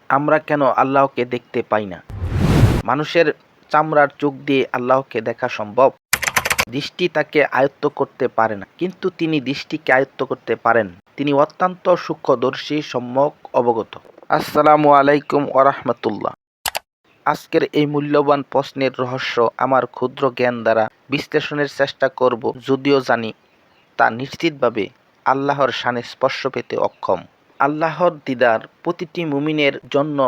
আমরা কেন আল্লাহকে দেখতে পাই না? মানুষের চামড়ার চোখ দিয়ে আল্লাহকে দেখা সম্ভব? দৃষ্টি তাকে আয়ত্ত করতে পারে না, কিন্তু তিনি দৃষ্টিকে আয়ত্ত করতে পারেন। তিনি অত্যন্ত সূক্ষ্মদর্শী, সম্যক অবগত। আসসালামু আলাইকুম ওয়ারাহমাতুল্লাহ। আজকের এই মূল্যবান প্রশ্নের রহস্য আমার ক্ষুদ্র জ্ঞান দ্বারা বিশ্লেষণের চেষ্টা করব, যদিও জানি তা নিশ্চিতভাবে আল্লাহর শানে স্পর্শ পেতে অক্ষম। আল্লাহর দিদার প্রতিটি মুমিনের জন্য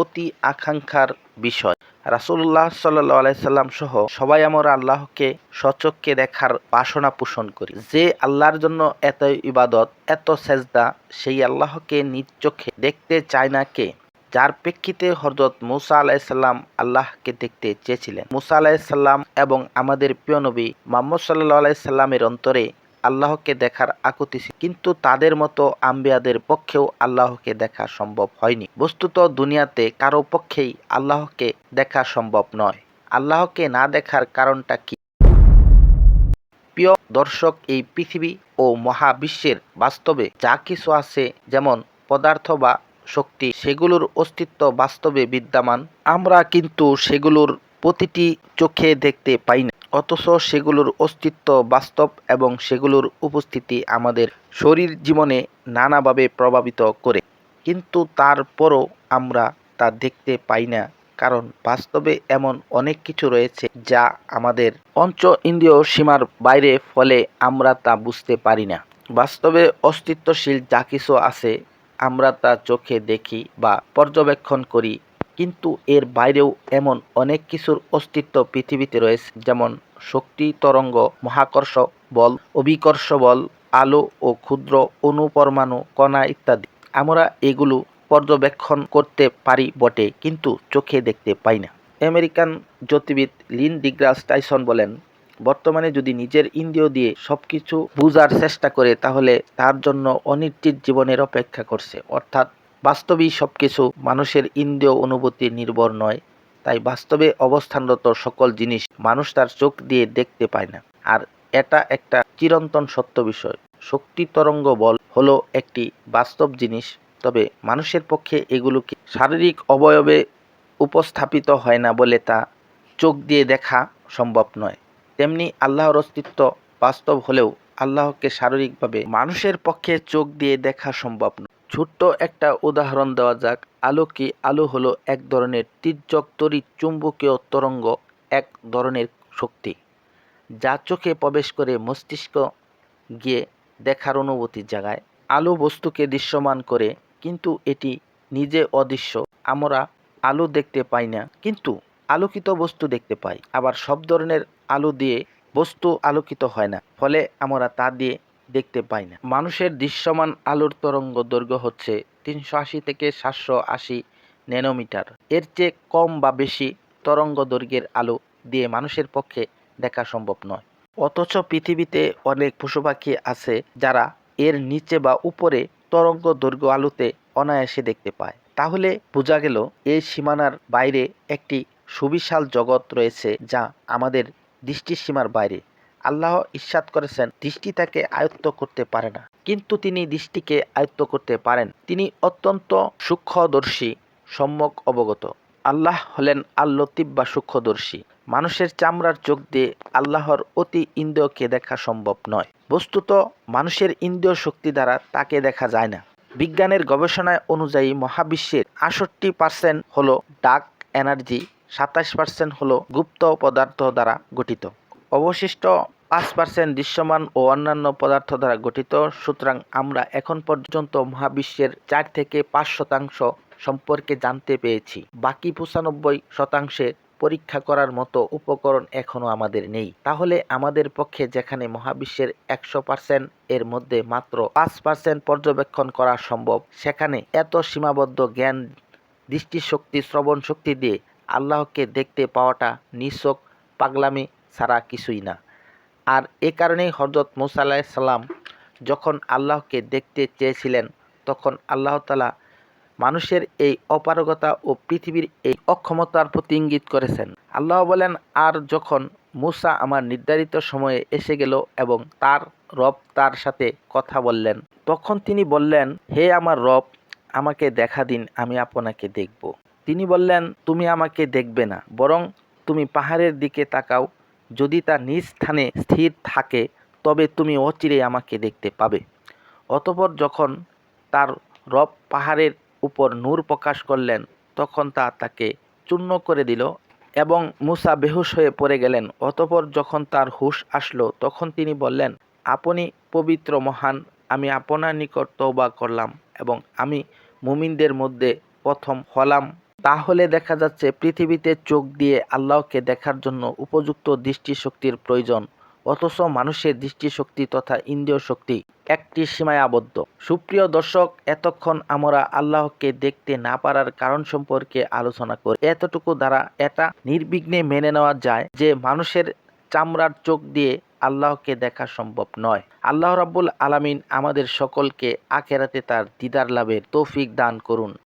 অতি আকাঙ্ক্ষার বিষয়। রাসূলুল্লাহ সাল্লাল্লাহু আলাইহি সাল্লাম সহ সবাই আমরা আল্লাহকে স্বচক্ষে দেখার বাসনা পোষণ করি। যে আল্লাহর জন্য এত ইবাদত, এত সেজদা, সেই আল্লাহকে নিজ চোখে দেখতে চায় না কে? যার প্রেক্ষিতে হযরত মুসা আলাইহিস সালাম আল্লাহকে দেখতে চেয়েছিলেন। মুসা আলাইহিস সালাম এবং আমাদের প্রিয় নবী মুহাম্মদ সাল্লাল্লাহু আলাইহি সাল্লামের অন্তরে আল্লাহকে দেখার আকুতি ছিল, কিন্তু তাদের মতো আম্বিয়াদের পক্ষেও আল্লাহকে দেখা সম্ভব হয়নি। বস্তুত দুনিয়াতে কারো পক্ষেই আল্লাহকে দেখা সম্ভব নয়। আল্লাহকে না দেখার কারণটা কি? প্রিয় দর্শক, এই পৃথিবী ও মহাবিশ্বের বাস্তবে যা কিছু আছে, যেমন পদার্থ বা শক্তি, সেগুলোর অস্তিত্ব বাস্তবে বিদ্যমান। আমরা কিন্তু সেগুলোর প্রতিটি চোখে দেখতে পাই না, অথচ সেগুলোর অস্তিত্ব বাস্তব এবং সেগুলোর উপস্থিতি আমাদের শরীর জীবনে নানাভাবে প্রভাবিত করে। কিন্তু তারপরও আমরা তা দেখতে পাই না, কারণ বাস্তবে এমন অনেক কিছু রয়েছে যা আমাদের পঞ্চ ইন্দ্রিয় সীমার বাইরে, ফলে আমরা তা বুঝতে পারি না। বাস্তবে অস্তিত্বশীল যা কিছু আছে আমরা তা চোখে দেখি বা পর্যবেক্ষণ করি, কিন্তু এর বাইরেও এমন অনেক কিছুর অস্তিত্ব পৃথিবীতে রয়েছে, যেমন শক্তি তরঙ্গ, মহাকর্ষ বল, অভিকর্ষ বল, আলো ও ক্ষুদ্র অণুপরমাণু কণা ইত্যাদি। আমরা এগুলো পর্যবেক্ষণ করতে পারি বটে, কিন্তু চোখে দেখতে পাই না। আমেরিকান জ্যোতির্বিদ নীল ডিগ্রাস টাইসন বলেন, বর্তমানে যদি নিজের ইন্দ্রিয় দিয়ে সবকিছু বোঝার চেষ্টা করে, তাহলে তার জন্য অনিশ্চিত জীবনের অপেক্ষা করছে। অর্থাৎ বাস্তবেই সবকিছু মানুষের ইন্দ্রিয় অনুভূতি নির্ভর নয়। তাই বাস্তবে অবস্থানরত সকল জিনিস মানুষ তার চোখ দিয়ে দেখতে পায় না। আর এটা একটা চিরন্তন সত্য বিষয়। শক্তি তরঙ্গ বল হলো একটি বাস্তব জিনিস, তবে মানুষের পক্ষে এগুলোকে শারীরিক অবয়বে উপস্থাপিত হয় না বলে তা চোখ দিয়ে দেখা সম্ভব নয়। তেমনি আল্লাহর অস্তিত্ব বাস্তব হলেও আল্লাহকে শারীরিকভাবে মানুষের পক্ষে চোখ দিয়ে দেখা সম্ভব নয়। ছোট্ট একটা উদাহরণ দেওয়া যাক। আলো হলো এক ধরনের তির্যক তড়িৎ চুম্বকীয় তরঙ্গ, এক ধরনের শক্তি, যা চোখে প্রবেশ করে মস্তিষ্ক গিয়ে দেখার অনুভূতি জাগায়। আলো বস্তুকে দৃশ্যমান করে, কিন্তু এটি নিজে অদৃশ্য। আমরা আলো দেখতে পাই না, কিন্তু আলোকিত বস্তু দেখতে পাই। আবার সব ধরনের আলো দিয়ে বস্তু আলোকিত হয় না, ফলে আমরা তা দিয়ে দেখতে পাই না। মানুষের দৃশ্যমান আলোর তরঙ্গ দৈর্ঘ্য হচ্ছে 380 থেকে 780 ন্যানোমিটার। এর চেয়ে কম বা বেশি তরঙ্গ দৈর্ঘ্যের আলো দিয়ে মানুষের পক্ষে দেখা সম্ভব নয়। অথচ পৃথিবীতে অনেক পশু পাখি আছে যারা এর নিচে বা উপরে তরঙ্গ দৈর্ঘ্য আলোতে অনায়াসে দেখতে পায়। তাহলে বোঝা গেল এই সীমানার বাইরে একটি সুবিশাল জগৎ রয়েছে যা আমাদের দৃষ্টির সীমার বাইরে। আল্লাহ ইরশাদ করেছেন, দৃষ্টি তাকে আয়ত্ত করতে পারে না, কিন্তু তিনি দৃষ্টিকে আয়ত্ত করতে পারেন। তিনি অত্যন্ত সূক্ষ্মদর্শী, সম্যক অবগত। আল্লাহ হলেন আল-লতীফ বা সূক্ষ্মদর্শী। মানুষের চামড়ার চোখ দিয়ে আল্লাহর অতি ইন্দ্রিয়কে দেখা সম্ভব নয়। বস্তুত মানুষের ইন্দ্রিয় শক্তি দ্বারা তাকে দেখা যায় না। বিজ্ঞানের গবেষণা অনুযায়ী মহাবিশ্বের 68% হলো ডার্ক এনার্জি, 27% হলো গুপ্ত পদার্থ দ্বারা গঠিত। অবশিষ্ট 5% দৃশ্যমান ও অন্যান্য পদার্থ দ্বারা গঠিত। সুতরাং আমরা এখন পর্যন্ত মহাবিশ্বের 4 থেকে 5% সম্পর্কে জানতে পেরেছি। বাকি 95% পরীক্ষা করার মতো উপকরণ এখনো আমাদের নেই। তাহলে আমাদের পক্ষে যেখানে মহাবিশ্বের 100% এর মধ্যে মাত্র 5% পর্যবেক্ষণ করা সম্ভব, সেখানে এত সীমাবদ্ধ জ্ঞান, দৃষ্টিশক্তি, শ্রবণ শক্তি দিয়ে আল্লাহকে দেখতে পাওয়াটা নিছক পাগলামি ছাড়া কিছুই না। আর এ কারণেই হযরত মুসা আলাইহিস সালাম যখন আল্লাহকে দেখতে চেয়েছিলেন, তখন আল্লাহ তাআলা মানুষের এই অপারগতা ও পৃথিবীর এই অক্ষমতার প্রতি ইঙ্গিত করেছেন। আল্লাহ বলেন, আর যখন মুসা আমার নির্ধারিত সময়ে এসে গেল এবং তার রব তার সাথে কথা বললেন, তখন তিনি বললেন, হে আমার রব, আমাকে দেখা দিন, আমি আপনাকে দেখব। তিনি বললেন, তুমি আমাকে দেখবে না, বরং তুমি পাহাড়ের দিকে তাকাও, যদি তা নিজ স্থানে স্থির থাকে তবে তুমি অচিরেই আমাকে দেখতে পাবে। অতঃপর যখন তার রব পাহাড়ের উপর নূর প্রকাশ করলেন, তখন তা তাকে চূর্ণ করে দিল এবং মূসা বেহুশ হয়ে পড়ে গেলেন। অতঃপর যখন তার হুঁশ আসলো, তখন তিনি বললেন, আপনি পবিত্র মহান, আমি আপনার নিকট তওবা করলাম এবং আমি মুমিনদের মধ্যে প্রথম হলাম। তাহলে দেখা যাচ্ছে পৃথিবীতে চোখ দিয়ে আল্লাহকে দেখার জন্য উপযুক্ত দৃষ্টিশক্তির প্রয়োজন, অথচ মানুষের দৃষ্টিশক্তি তথা ইন্দ্রিয় শক্তি একটি সীমায় আবদ্ধ। সুপ্রিয় দর্শক, এতক্ষণ আমরা আল্লাহকে দেখতে না পারার কারণ সম্পর্কে আলোচনা করি। এতটুকু দ্বারা এটা নির্বিঘ্নে মেনে নেওয়া যায় যে মানুষের চামড়ার চোখ দিয়ে আল্লাহকে দেখা সম্ভব নয়। আল্লাহ রাব্বুল আলামিন আমাদের সকলকে আখিরাতে তার দিদার লাভের তৌফিক দান করুন।